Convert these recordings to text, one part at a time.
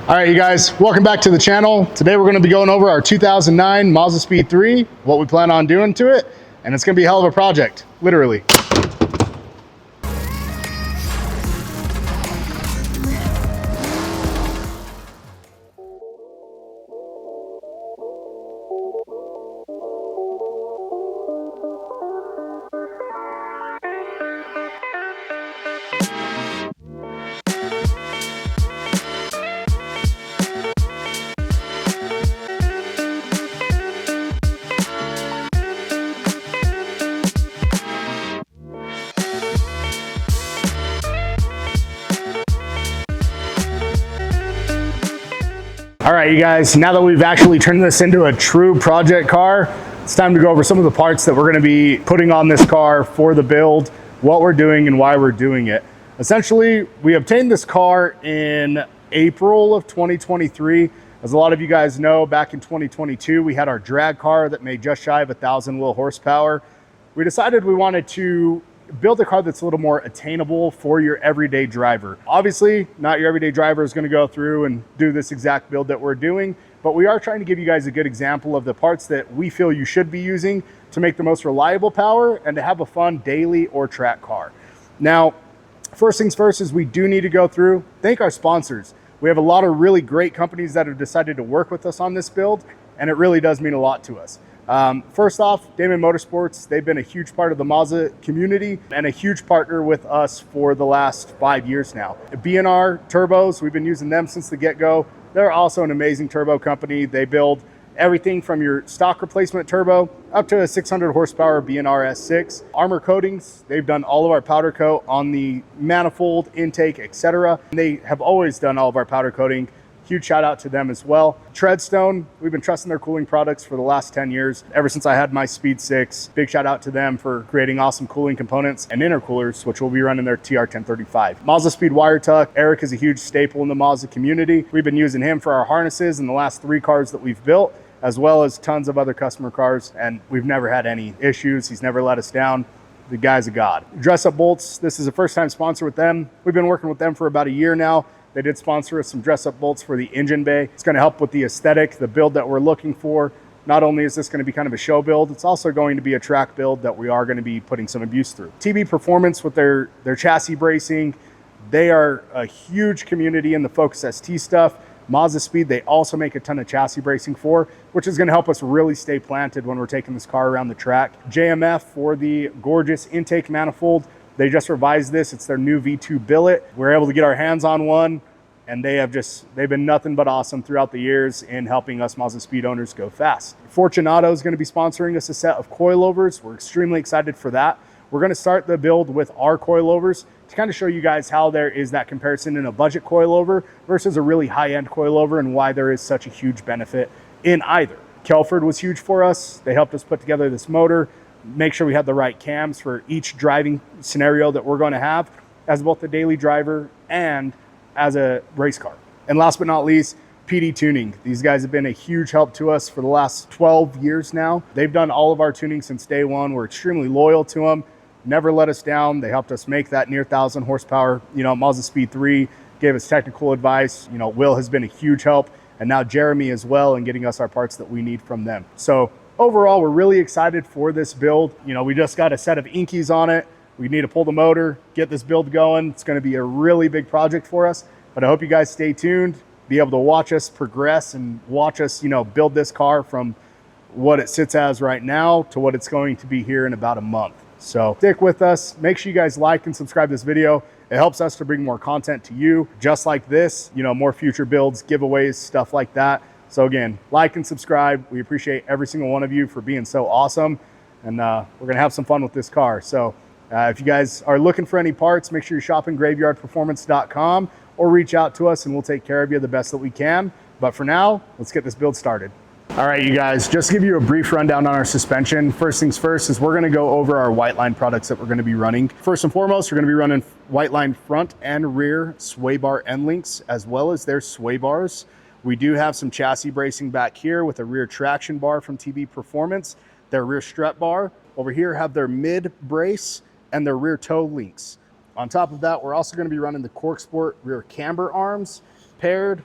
All right, you guys, welcome back to the channel. Today we're going to be going over our 2009 Mazdaspeed 3, what we plan on doing to it, and it's going to be a hell of a project, literally. All right, you guys, now that we've actually turned this into a true project car, it's time to go over some of the parts that we're going to be putting on this car for the build, what we're doing and why we're doing it. Essentially, we obtained this car in April of 2023. As a lot of you guys know, back in 2022, we had our drag car that made just shy of 1,000 wheel horsepower. We decided we wanted to build a car that's a little more attainable for your everyday driver. Obviously, not your everyday driver is going to go through and do this exact build that we're doing, but we are trying to give you guys a good example of the parts that we feel you should be using to make the most reliable power and to have a fun daily or track car. Now, first things first is we do need to go through, thank our sponsors. We have a lot of really great companies that have decided to work with us on this build, and it really does mean a lot to us. First off, Damon Motorsports, they've been a huge part of the Mazda community and a huge partner with us for the last 5 years now. BNR Turbos, we've been using them since the get-go. They're also an amazing turbo company. They build everything from your stock replacement turbo up to a 600 horsepower BNR S6. Armor Coatings, they've done all of our powder coat on the manifold, intake, etc. They have always done all of our powder coating. Huge shout out to them as well. Treadstone, we've been trusting their cooling products for the last 10 years, ever since I had my Speed 6. Big shout out to them for creating awesome cooling components and intercoolers, which will be running their TR1035. Mazdaspeed wire tuck. Eric is a huge staple in the Mazda community. We've been using him for our harnesses in the last 3 cars that we've built, as well as tons of other customer cars, and we've never had any issues. He's never let us down. The guy's a god. Dress Up Bolts, this is a first time sponsor with them. We've been working with them for about a year now. They did sponsor us some dress up bolts for the engine bay. It's going to help with the aesthetic, the build that we're looking for. Not only is this going to be kind of a show build, it's also going to be a track build that we are going to be putting some abuse through. TB Performance with their chassis bracing, they are a huge community in the Focus ST stuff. Mazdaspeed, they also make a ton of chassis bracing for, which is going to help us really stay planted when we're taking this car around the track. JMF for the gorgeous intake manifold. They just revised this. It's their new V2 billet. We're able to get our hands on one, and they've been nothing but awesome throughout the years in helping us Mazdaspeed owners go fast. Fortunato is going to be sponsoring us a set of coilovers. We're extremely excited for that. We're going to start the build with our coilovers to kind of show you guys how there is that comparison in a budget coilover versus a really high-end coilover and why there is such a huge benefit in either. Kelford was huge for us. They helped us put together this motor, make sure we had the right cams for each driving scenario that we're going to have as both a daily driver and as a race car. And last but not least, PD Tuning. These guys have been a huge help to us for the last 12 years now. They've done all of our tuning since day one. We're extremely loyal to them, never let us down. They helped us make that near 1,000 horsepower. Mazdaspeed 3 gave us technical advice. Will has been a huge help, and now Jeremy as well in getting us our parts that we need from them. So overall, we're really excited for this build. We just got a set of inkies on it. We need to pull the motor, get this build going. It's going to be a really big project for us, but I hope you guys stay tuned, be able to watch us progress and watch us, build this car from what it sits as right now to what it's going to be here in about a month. So stick with us. Make sure you guys like and subscribe to this video. It helps us to bring more content to you just like this, more future builds, giveaways, stuff like that. So again, like and subscribe. We appreciate every single one of you for being so awesome. And we're going to have some fun with this car. So if you guys are looking for any parts, make sure you're shopping graveyardperformance.com or reach out to us and we'll take care of you the best that we can. But for now, let's get this build started. All right, you guys, just to give you a brief rundown on our suspension. First things first is we're going to go over our white line products that we're going to be running. First and foremost, we're going to be running white line front and rear sway bar end links as well as their sway bars. We do have some chassis bracing back here with a rear traction bar from TB Performance, their rear strut bar. Over here have their mid brace and their rear toe links. On top of that, we're also going to be running the Cork Sport rear camber arms paired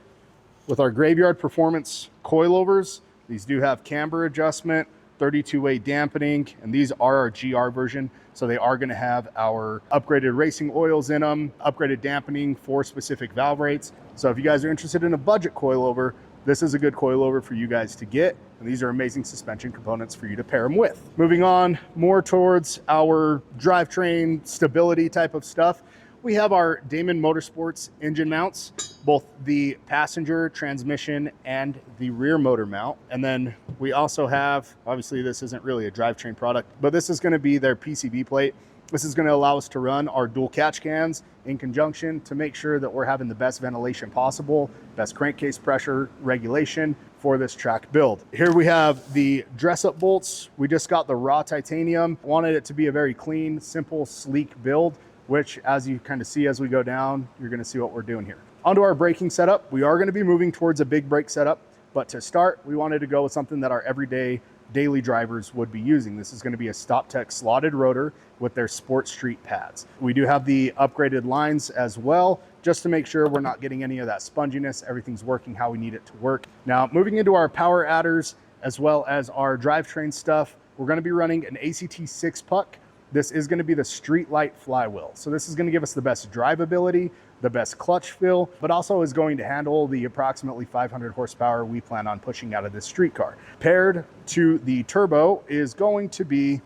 with our Graveyard Performance coilovers. These do have camber adjustment, 32-way dampening, and these are our GR version. So they are gonna have our upgraded racing oils in them, upgraded dampening for specific valve rates. So if you guys are interested in a budget coilover, this is a good coilover for you guys to get. And these are amazing suspension components for you to pair them with. Moving on more towards our drivetrain stability type of stuff. We have our Damon Motorsports engine mounts, both the passenger, transmission, and the rear motor mount. And then we also have, obviously this isn't really a drivetrain product, but this is gonna be their PCV plate. This is gonna allow us to run our dual catch cans in conjunction to make sure that we're having the best ventilation possible, best crankcase pressure regulation for this track build. Here we have the dress-up bolts. We just got the raw titanium. Wanted it to be a very clean, simple, sleek build, which as you kind of see as we go down, you're gonna see what we're doing here. Onto our braking setup. We are gonna be moving towards a big brake setup, but to start, we wanted to go with something that our everyday daily drivers would be using. This is gonna be a StopTech slotted rotor with their Sport Street pads. We do have the upgraded lines as well, just to make sure we're not getting any of that sponginess. Everything's working how we need it to work. Now, moving into our power adders, as well as our drivetrain stuff, we're gonna be running an ACT 6-puck. This is gonna be the Street Light flywheel. So this is gonna give us the best drivability, the best clutch feel, but also is going to handle the approximately 500 horsepower we plan on pushing out of this street car. Paired to the turbo is going to be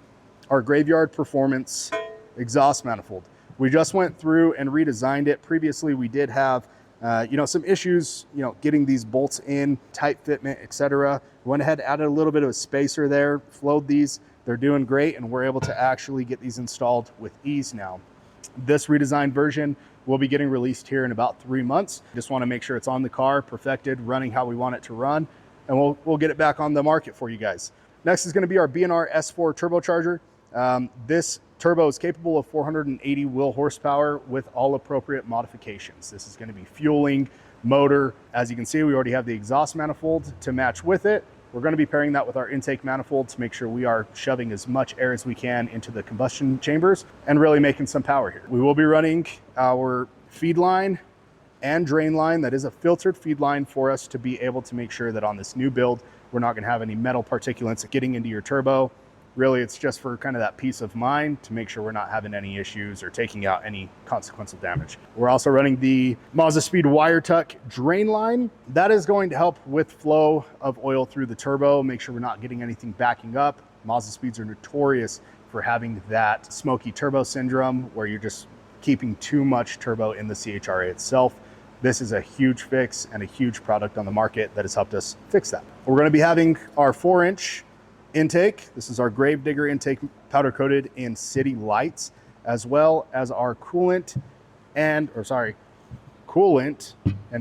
our Graveyard Performance exhaust manifold. We just went through and redesigned it. Previously, we did have some issues, getting these bolts in, tight fitment, etc. Went ahead, added a little bit of a spacer there, flowed these. They're doing great, and we're able to actually get these installed with ease now. This redesigned version will be getting released here in about 3 months. Just want to make sure it's on the car, perfected, running how we want it to run, and we'll get it back on the market for you guys. Next is going to be our BNR S4 turbocharger. This turbo is capable of 480 wheel horsepower with all appropriate modifications. This is going to be fueling, motor. As you can see, we already have the exhaust manifold to match with it. We're going to be pairing that with our intake manifold to make sure we are shoving as much air as we can into the combustion chambers and really making some power here. We will be running our feed line and drain line. That is a filtered feed line for us to be able to make sure that on this new build, we're not going to have any metal particulates getting into your turbo. Really, it's just for kind of that peace of mind to make sure we're not having any issues or taking out any consequential damage. We're also running the Mazdaspeed wire tuck drain line. That is going to help with flow of oil through the turbo, make sure we're not getting anything backing up. Mazdaspeeds are notorious for having that smoky turbo syndrome where you're just keeping too much turbo in the CHRA itself. This is a huge fix and a huge product on the market that has helped us fix that. We're going to be having our 4-inch intake. This is our Gravedigger intake, powder coated in city lights, as well as our coolant and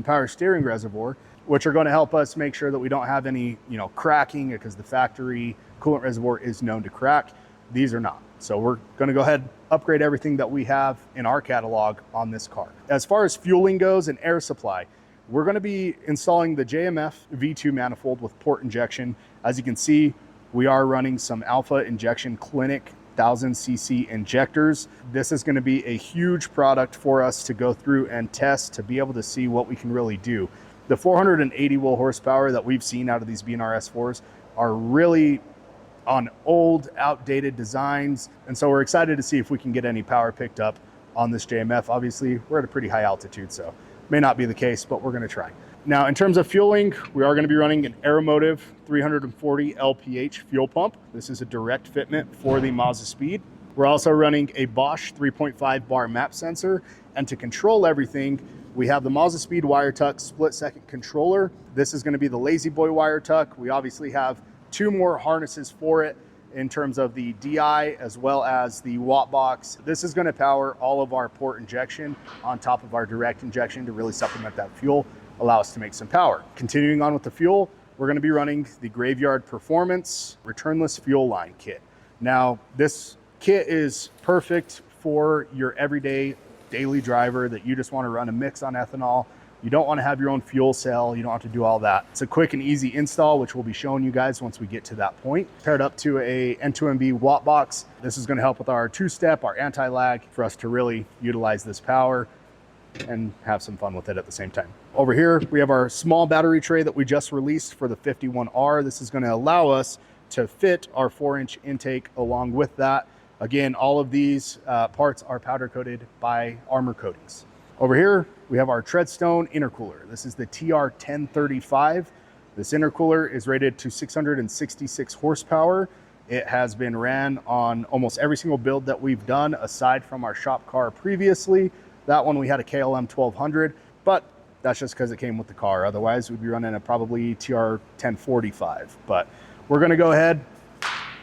power steering reservoir, which are going to help us make sure that we don't have any, cracking, because the factory coolant reservoir is known to crack. These are not. So we're going to go ahead and upgrade everything that we have in our catalog on this car. As far as fueling goes and air supply, we're going to be installing the JMF V2 manifold with port injection. As you can see, we are running some Alpha Injection Clinic 1000cc injectors. This is going to be a huge product for us to go through and test to be able to see what we can really do. The 480 wheel horsepower that we've seen out of these BNR S4s are really on old, outdated designs. And so we're excited to see if we can get any power picked up on this JMF. Obviously, we're at a pretty high altitude, so may not be the case, but we're going to try. Now, in terms of fueling, we are going to be running an Aeromotive 340 LPH fuel pump. This is a direct fitment for the Mazdaspeed. We're also running a Bosch 3.5 bar map sensor. And to control everything, we have the Mazdaspeed wire tuck split second controller. This is going to be the Lazy Boy wire tuck. We obviously have 2 more harnesses for it in terms of the DI as well as the watt box. This is going to power all of our port injection on top of our direct injection to really supplement that fuel, allow us to make some power. Continuing on with the fuel, we're going to be running the Graveyard Performance returnless fuel line kit. Now, this kit is perfect for your everyday daily driver that you just want to run a mix on ethanol. You don't want to have your own fuel cell. You don't have to do all that. It's a quick and easy install, which we'll be showing you guys once we get to that point. Paired up to a N2MB watt box. This is going to help with our 2-step, our anti-lag, for us to really utilize this power. and have some fun with it at the same time. Over here, we have our small battery tray that we just released for the 51R. This is going to allow us to fit our 4-inch intake along with that. Again, all of these parts are powder coated by Armor Coatings. Over here, we have our Treadstone intercooler. This is the TR1035. This intercooler is rated to 666 horsepower. It has been ran on almost every single build that we've done, aside from our shop car previously. That one we had a KLM 1200, but that's just because it came with the car. Otherwise, we'd be running a probably TR1045. But we're gonna go ahead,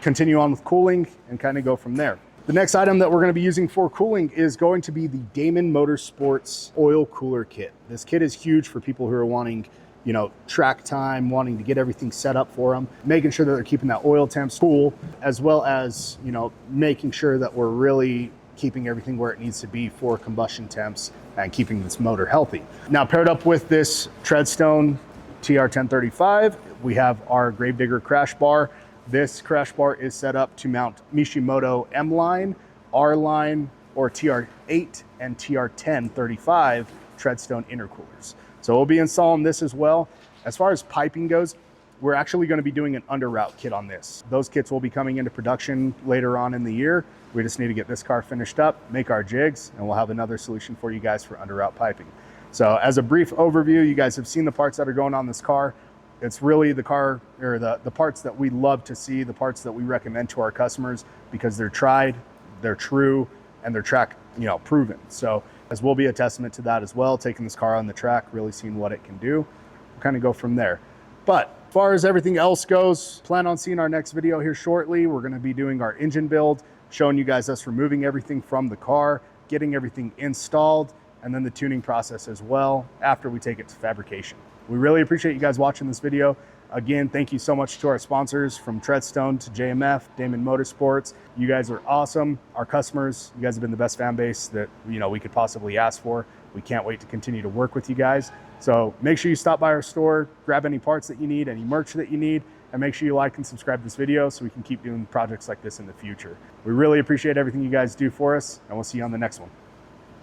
continue on with cooling, and kind of go from there. The next item that we're gonna be using for cooling is going to be the Damon Motorsports oil cooler kit. This kit is huge for people who are wanting, you know, track time, wanting to get everything set up for them, making sure that they're keeping that oil temps cool, as well as, you know, making sure that we're really keeping everything where it needs to be for combustion temps and keeping this motor healthy. Now, paired up with this Treadstone TR1035, we have our Gravedigger crash bar. This crash bar is set up to mount Mishimoto M line, R line, or TR8 and TR1035 Treadstone intercoolers. So we'll be installing this as well. As far as piping goes, we're actually going to be doing an under route kit on this. Those kits will be coming into production later on in the year. We just need to get this car finished up, make our jigs, and we'll have another solution for you guys for under route piping. So as a brief overview, you guys have seen the parts that are going on this car. It's really the car, or the parts that we love to see, the parts that we recommend to our customers because they're tried, they're true, and they're track, you know, proven. So as will be a testament to that as well, taking this car on the track, really seeing what it can do. We'll kind of go from there. But as far as everything else goes, plan on seeing our next video here shortly. We're going to be doing our engine build, showing you guys us removing everything from the car, getting everything installed, and then the tuning process as well after we take it to fabrication. We really appreciate you guys watching this video. Again, thank you so much to our sponsors, from Treadstone to JMF, Damon Motorsports. You guys are awesome. Our customers, you guys have been the best fan base that, you know, we could possibly ask for. We can't wait to continue to work with you guys. So make sure you stop by our store, grab any parts that you need, any merch that you need, and make sure you like and subscribe to this video so we can keep doing projects like this in the future. We really appreciate everything you guys do for us, and we'll see you on the next one.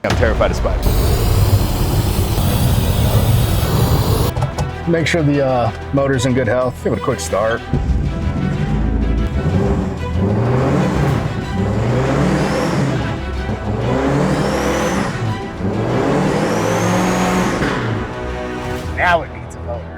I'm terrified of spiders. Make sure the motor's in good health. Give it a quick start. Now it needs a motor.